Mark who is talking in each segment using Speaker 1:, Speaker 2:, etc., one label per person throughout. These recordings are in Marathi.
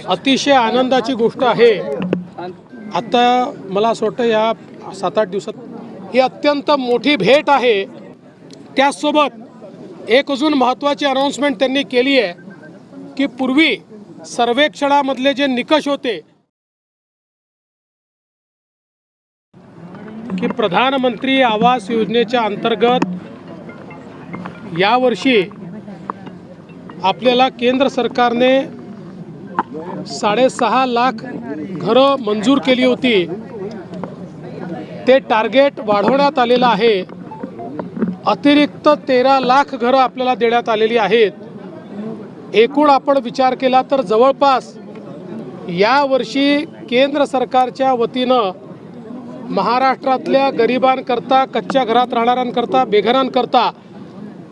Speaker 1: अतिशय आनंदाची गोष्ट आहे। आता मला असं वाटतं या 7-8 दिवसात ही अत्यंत मोठी भेट आहे। त्याचसोबत एक अजून महत्त्वाची अनाउन्समेंट त्यांनी केली आहे की पूर्वी सर्वेक्षणामधले जे निकष होते की प्रधानमंत्री आवास योजनेच्या अंतर्गत यावर्षी आपल्याला केंद्र सरकारने 6.5 लाख घरं मंजूर केली होती। ते टार्गेट वाढवण्यात आलेलं आहे। अतिरिक्त 13 लाख घरं आपल्याला देण्यात आलेली आहेत। एकूण आपण विचार केला तर जवळपास यावर्षी केंद्र सरकारच्या वतीनं महाराष्ट्रातल्या गरिबांकरता, कच्च्या घरात राहणाऱ्यांकरता, बेघरांकरता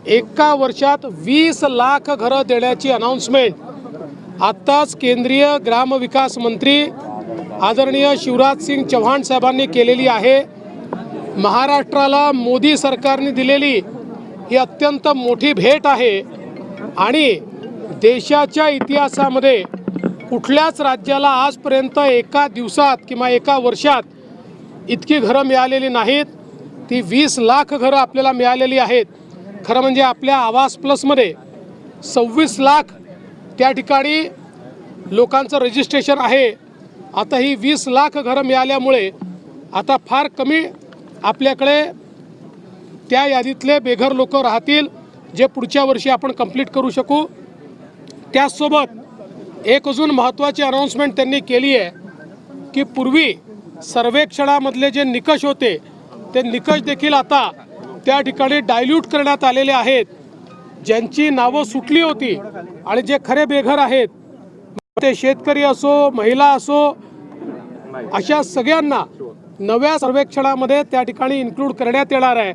Speaker 1: एका वर्षात 20 लाख घरं देण्याची अनाउन्समेंट आत्ताच केंद्रीय ग्रामविकास मंत्री आदरणीय शिवराज सिंग चौहान साहेबांनी केलेली आहे। महाराष्ट्राला मोदी सरकारने दिलेली ही अत्यंत मोठी भेट आहे आणि देशाच्या इतिहासामध्ये कुठल्याच राज्याला आजपर्यंत एका दिवसात किंवा एका वर्षात इतकी घरं मिळालेली नाहीत। ती 20 लाख घरं आपल्याला मिळालेली आहेत। खरं म्हणजे आपल्या आवास प्लसमध्ये 26 लाख त्या ठिकाणी लोकांचं रजिस्ट्रेशन आहे। आता ही 20 लाख घरं मिळाल्यामुळे आता फार कमी आपल्याकडे त्या यादीतले बेघर लोक राहतील जे पुढच्या वर्षी आपण कंप्लीट करू शकू। त्याचसोबत एक अजून महत्त्वाची अनाउन्समेंट त्यांनी केली आहे की पूर्वी सर्वेक्षणामधले जे निकष होते ते निकष देखील आता त्या ठिकाणी डायल्यूट करण्यात आलेले आहेत। ज्यांची नावं सुटली होती आणि जे खरे बेघर आहेत, ते शेतकरी असो, महिला असो, अशा सगळ्यांना नव्या सर्वेक्षणामध्ये त्या ठिकाणी इन्क्लूड करण्यात येणार आहे।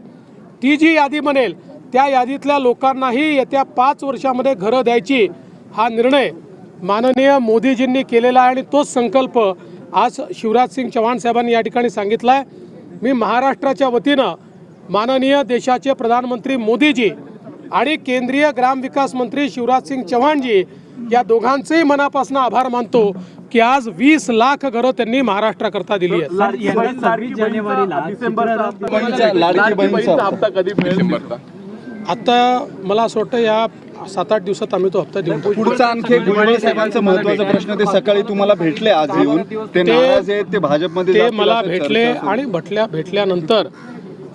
Speaker 1: ती जी यादी बनेल त्या यादीतल्या लोकांनाही येत्या 5 वर्षामध्ये घरं द्यायची हा निर्णय माननीय मोदीजींनी केलेला आहे आणि तोच संकल्प आज शिवराज सिंग चौहान साहेबांनी या ठिकाणी सांगितला आहे। मी महाराष्ट्राच्या वतीनं माननीय देशाचे प्रधानमंत्री मोदीजी आणि केंद्रीय ग्रामविकास मंत्री शिवराज सिंग चौहानजी या दोघांचेही मनापासून आभार मानतो की आज 20 लाख घरं त्यांनी महाराष्ट्राकरता दिली आहेत। आता मला असं वाटतं या 7-8 दिवसात आम्ही तो हप्ता देऊ।
Speaker 2: पुढचा आणखी भुजबळ साहेबांचा महत्त्वाचा प्रश्न, ते सकाळी तुम्हाला भेटले आज येऊन, ते नाराज आहेत, ते भाजपमध्ये
Speaker 1: ते मला भेटले आणि भेटल्यानंतर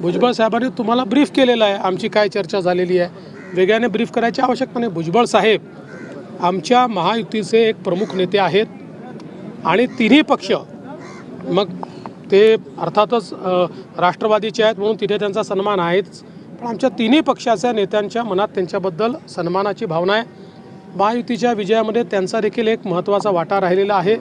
Speaker 1: भुजबळ साहेबांनी तुम्हाला ब्रीफ केलेलं आहे आमची काय चर्चा झालेली आहे। वेगळ्याने ब्रीफ करायची आवश्यकता नाही। भुजबळ साहेब आमच्या महायुतीचे एक प्रमुख नेते आहेत आणि तिन्ही पक्ष, मग ते अर्थातच राष्ट्रवादीचे आहेत म्हणून तिथे त्यांचा सन्मान आहेच, पण आमच्या तिन्ही पक्षाच्या नेत्यांच्या मनात त्यांच्याबद्दल सन्मानाची भावना आहे। महायुतीच्या विजयामध्ये त्यांचा देखील एक महत्त्वाचा वाटा राहिलेला आहे।